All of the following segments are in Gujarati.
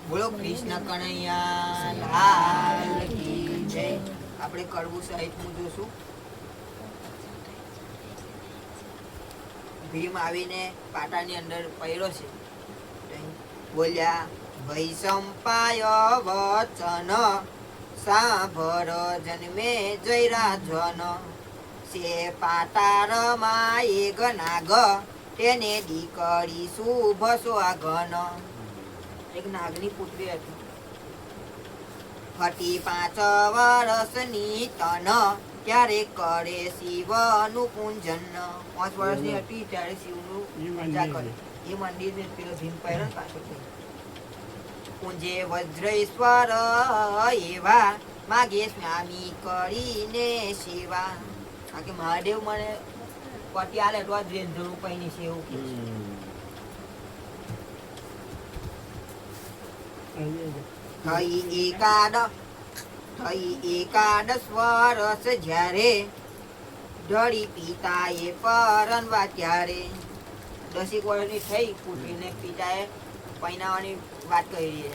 બોલો કૃષ્ણ કનૈયા લાલ કી જય. આપણે કડવું સાહિત્યનું જોશું. ભીમ આવીને પાટાની અંદર પડ્યો છે. બોલ્યા ભઈ સંપાય વચન સાંભળ જન્મે જય રાજન. સે પાટારમાં એક નાગ તેને દીકરી શુભ સ્વાગન. એક નાગની પુત્રી હતી. હતી 5 વર્ષની તન ત્યારે કરે શિવનું પૂજન. 5 વર્ષની હતી ત્યારે શિવનું પૂજા કરે. એ મંદિરને પેલો ભીમ પહેરો પાછળ પૂંજે વજ્રેશ્વર એવા માગે સ્વામી કરીને સેવા. કારણ કે મહાદેવ મને પતિ આલે તો જ રેંધણું કઈ છે એવું કે થઈ એકાદશ વર્ષ જ્યારે ઢળી પિતાએ પરણવા ત્યારે. 10 વર્ષની થઈ પુત્રીને પિતાએ પૈણાવાની વાત કરી.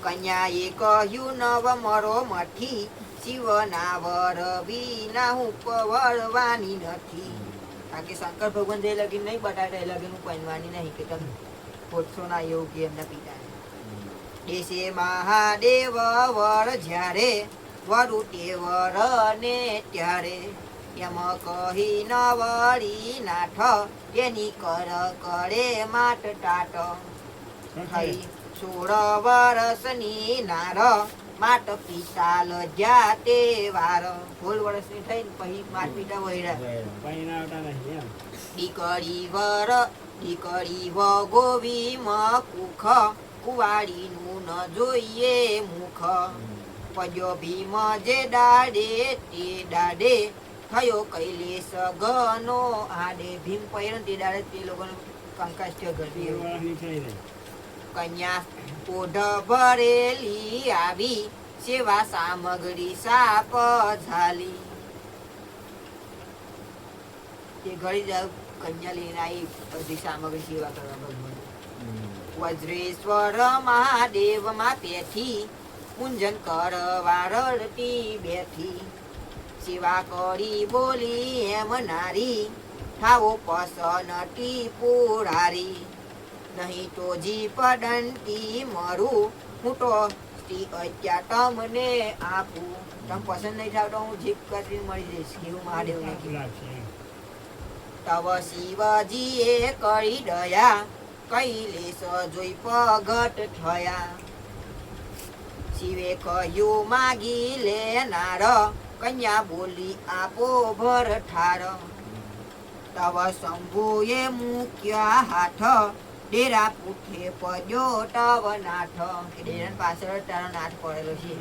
કન્યાએ કહ્યું નવ મરો મઠી શિવના વર વિના હું પરણવાની નથી. કારણ કે શંકર ભગવાન જે લગીન નહીં બતાડે એ લગીન હું પૈણવાની નહીં કે તમે ખોટશો ના એવું કે એમના પિતાએ. દેશે મહાદેવ વર જ્યારે વરુ તે વર ને ત્યારે એમ કહી નવરી નાઠ તેની કર કરે માટ ટાટ. થઈ 16 વર્ષની નાર માટ પિતા લજ્યા તે વાર. 16 વર્ષની થઈ પછી માટ પિતા વૈરા. દીકરી વ ગોવી મ કુખ કુવાડીનું ન જોઈએ મુખ. પડ્યો ભીમ જે દાડે તે દાડે થયો કૈલેશ ગનો આડે. ભીમ પહેરો તે દાડે તે લોકોને કંકાસ ઘર. કન્યા ઓઢ ભરેલી આવી સેવા સામગ્રી સાપ ઝાલી. તે ઘડી જાવ કન્યા લઈને આવી બધી સામગ્રી સેવા કરવા ભગવાન. વજ્રેશ્વર મહાદેવમાં પેઠી પૂંજન કરવા રડતી બેઠી. સેવા કરી બોલી એમ નારી થાવો પસનટી પુરારી. નહીં તો જીપ દંતી મરું હું તો સ્ત્રી અત્યાર તમને આપું. તમે પસંદ નહીં થાવ તો હું જીપ કરી મળી જઈશ. શિવ મહાદેવને કીધું. તવ શિવજીએ કરી દયા કૈલેશ જોઈ પગટ થયા. શિવે કહ્યું માગી લેનાર કન્યા બોલી આપો ભર ઠાર. તવ શંભુએ મૂક્યા હાથ ડેરા પૂઠે પડ્યો તવ નાથ. ડેરા પાછળ તારો નાથ પડેલો છે.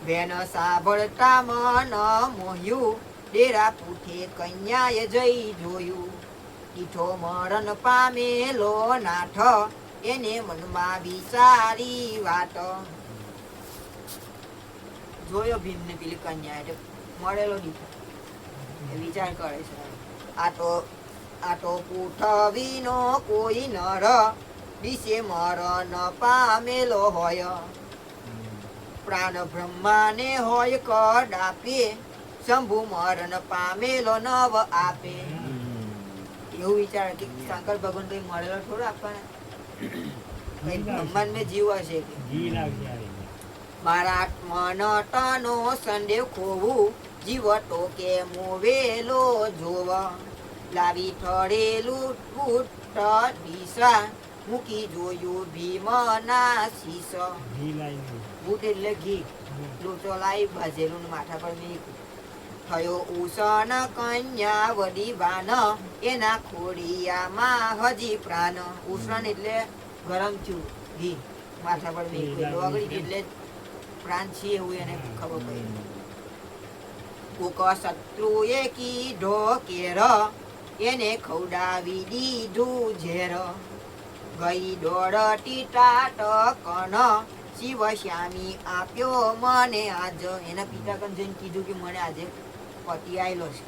બેન સાંભળતા મન મોહ્યું ડેરા પૂઠે કન્યાએ જઈ જોયું. દીઠો મરણ પામેલો નાથ એને મનમાં વિચારી વાત. જોયો ભીમને પેલી કન્યા એટલે મળેલો દીઠો એ વિચાર કરે છે. આ તો પૃથ્વીનો કોઈ નર દિશે મરણ પામેલો હોય. પ્રાણ બ્રહ્માને હોય કડાપે શંભુ મરણ પામેલો નવ આપે. એવું વિચાર કે શંકર ભગવાન કઈ મળેલો થોડો આપવાના. બ્રહ્માંડ મેં જીવ હશે કે મારા મનટનો સંદેહ ખોવું જીવ તો કે મોવેલો જોવ. લાવી ઠળેલું બુટ દિશા મૂકી જોયું ભીમના શીશ. બુટ એટલે ઘી લોચો લાવી ભાજેલું માથા પર મૂક્યું. થયો ઉષણ કન્યા વડી વાન એના ખોડિયામાં હજી પ્રાણ. ઉષણ એટલે ગરમ થયું ઘી માથા પર મૂક્યું. ઓગળી એટલે પ્રાણ છે એવું એને ખબર પડી. કોક શત્રુએ કીધો કેર એને ખવડાવી દીધું ઝેર. ગઈ દોડતી ટાટકન શિવ શ્યામી આપ્યો મને આજ. એના પિતા કન જઈને કીધું કે મને આજે પતિ આવેલો છે.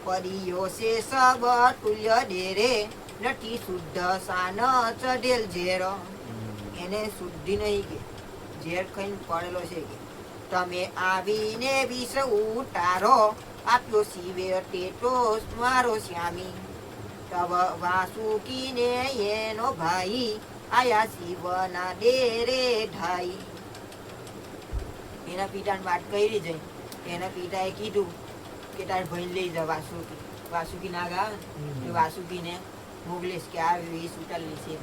પરિયો છે સબ તુલ્ય ડેરે નથી શુદ્ધ સાન ચઢેલ ઝેર. એને શુદ્ધિ નહીં કે ઝેર ખાઈને પડેલો છે કે તમે આવીને વિષ ઉતારો આપ્યો શિવે ટેટો મારો શ્યામી તવ વાસુકીને એનો ભાઈ આયા શિવના ડેરે ઢાઈ એના પિતાને વાત કરી જઈ એના પિતાએ કીધું કે તાર ભાઈ લઈ જા વાસુકી ના ગા વાસુકીને મોકલીશ કે આ વીસ ઉતારી છે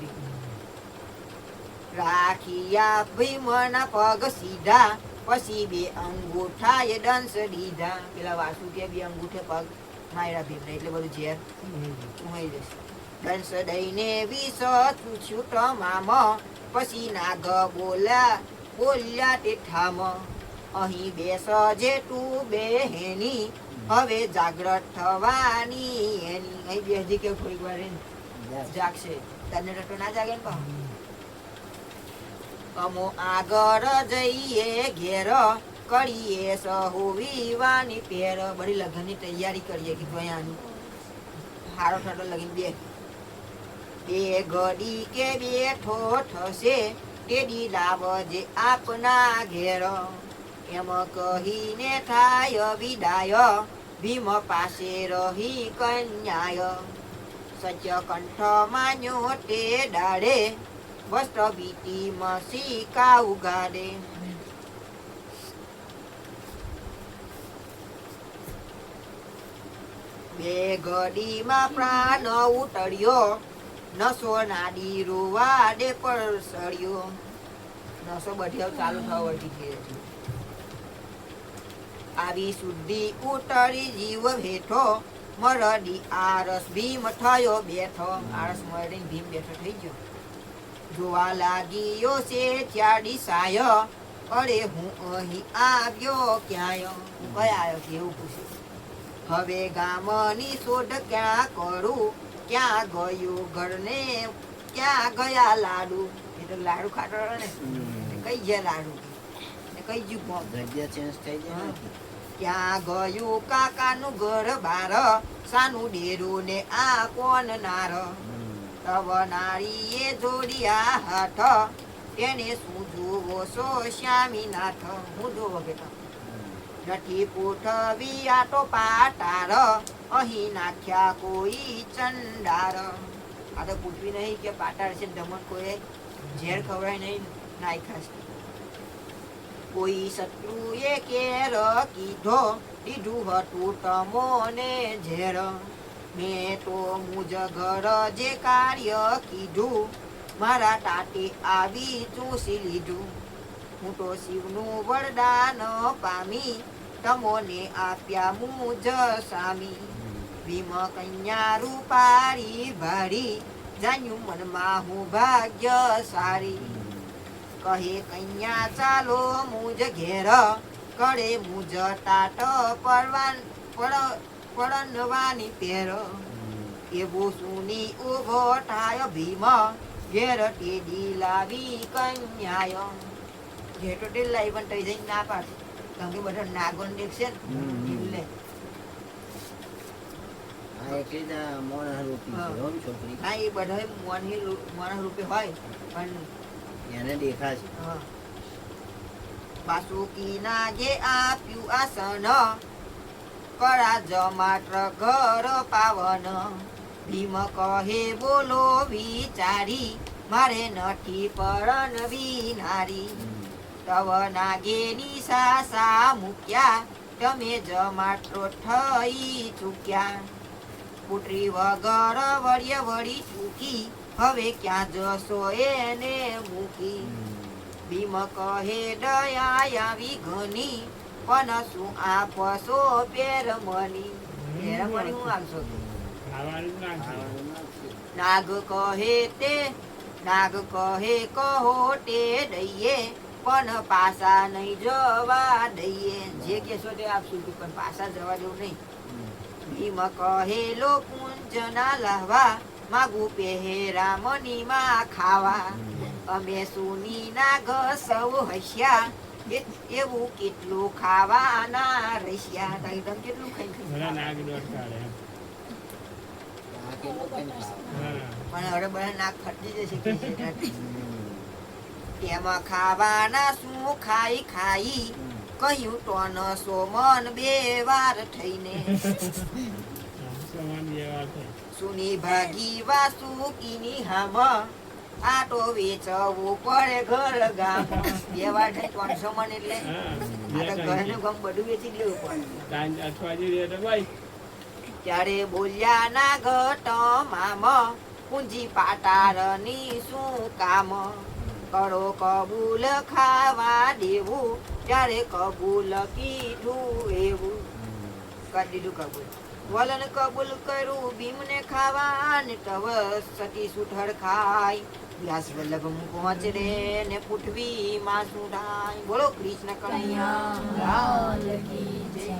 રાખિયા ભીમના પગ સીધા પછી બે અંગૂઠાએ દંશ દીધા પેલા વાસુકીએ બે અંગૂઠે પગ માર્યા ભીમને એટલે બધું ઝેર ઉમાઈ જશે દંશ દઈને વિષ ચૂછ્યું તમામ પછી નાગ બોલ્યા તે ઠામ અહીં બેસ જે તું બેહેની હવે જાગ્રત થવાની એની અહીં બેસી કે થોડીક વાર જાગશે તને તો ના જાગે ને કહો અમો આગળ જઈએ ઘેર કરીએ સહુ વિવાની પેર બધી લગ્નની તૈયારી કરીએ કે ભાઈ આની હારો ઠાટો લગીને બે ઘડી કે બેઠો થશે તેડી લાવજે આપના ઘેર એમ કહીને થાય વિદાય ભીમ પાસે રહી કન્યાય સત્ય કંઠ માન્યો તે દાડે વસ્ત્ર બીટીમાં સિક્કા ઉગાડે બે ઘડીમાં પ્રાણ ઉતર્યો નસો નાડી રૂવાડે પર સળ્યો નસો બઢિયાઓ ચાલુ થવા વળી છે આવી શુદ્ધિ ઉતરી જીવ ભેઠો મરડી આરસ ભીમ થયો બેઠો આરસ મરડી ભીમ બેઠો થઈ ગયો જોવા લાગ્યો છે ચાડી સાય અરે હું અહીં આવ્યો ક્યાંય હું કયા આવ્યો છે એવું પૂછ્યું હવે ગામની શોધ ક્યાં કરું ક્યાં ગયું ઘરને ક્યાં ગયા લાડુ એ તો લાડુ ખાતો ને કઈ ગયા લાડુ કઈ ગયું જગ્યા ચેન્જ થઈ જાય ક્યાં ગયું કાકાનું ઘર બાર સાનું ડેરું ને આ કોણ નાર તવ નારીએ જોડિયા હાથ તેને શું જોવો સો શ્યામીનાથ હું જોવો બેટા નથી પૂઠવી આટો પાટાર અહીં નાખ્યા કોઈ ચંડાર આ તો પૂઠવી નહીં કે પાટાર છે ધમક કોઈ ઝેર ખવડાય નહીં નાખ્યા છે કોઈ શત્રુએ કેર કીધો દીધું હતું તમોને ઝેર મેં તો મુજ ઘર જે કાર્ય કીધું મારા તાતે આવી ચૂસી લીધું હું તો શિવનું વરદાન પામી તમોને આપ્યા મુજ સામી ભીમ કન્યા રૂપારી ભારી જાણ્યું મનમાં હું ભાગ્ય સારી કહે કન્યા ચાલો મુજ ઘેર કરે મુજ તાટ પડનવાની પેર એવું સુની ઉભો થાય ભીમ ઘેર ટેડી લાવી કન્યાય ઘેર તો ટેડી લાવી પણ તઈ જઈને ના પાડે કારણ કે બધા નાગોન દેખશે ને હા એ બધા મોણ રૂપે હોય પણ એને દેખાશે બાસુકી નાગે આપ્યું આસન કળા જમાત્ર ઘર પાવન ભીમ કહે બોલો વિચારી મારે નથી પરણવી નારી તવ નાગેની સાસા મૂક્યા તમે જમાત્રો થઈ ચૂક્યા પુત્રી વગર વળ્ય વળી ચૂકી હવે ક્યાં જશો એને મૂકી ભીમ કહે દયા આવી ઘણી પણ શું આપશો પેરમણી પેરમણી હું આપશો નાગ કહે કહો તે દઈએ પણ પાસા નહીં જવા દઈએ જે કેશો તે આપશું પણ પાસા જવા દેવું નહીં ભીમ કહેલો કુંજના લાહવા માગું પહેરા મનીમાં ખાવા અમે સુની નાગ સૌ હસ્યા એવું કેટલું ખાવાના રસ્યા તમે કેટલું ખાઈ પણ હવે બધા નાક ફટી જશે એમાં ખાવાના શું ખાઈ ખાઈ કહ્યું તો ન સોમન બે વાર થઈને સમાન બે વાર થઈ. સુની ભાગી વાસુકીની હામ આટો વેચવું પડે ઘર ગામ બે વાર થઈ તો સમાન એટલે હા, આ તો ઘરનું ગામ બધું વેચી જ લેવું પડે ટાઈમ અઠવાડિયું રહે તો ભાઈ ત્યારે બોલ્યા ના ઘટ મામ પૂંજી પાટારની શું કામ કરો કબૂલ ખાવા દેવું ત્યારે કબૂલ કીધું એવું કરી દીધું કબૂલ વલન કબૂલ કર્યું ભીમને ખાવા ને તવ સતી સુઠડ ખાય વ્યાસ વલ્લભ પહોંચ રે ને પુઠવી માં સુધાય બોલો કૃષ્ણ કનૈયા લાલ કી જય.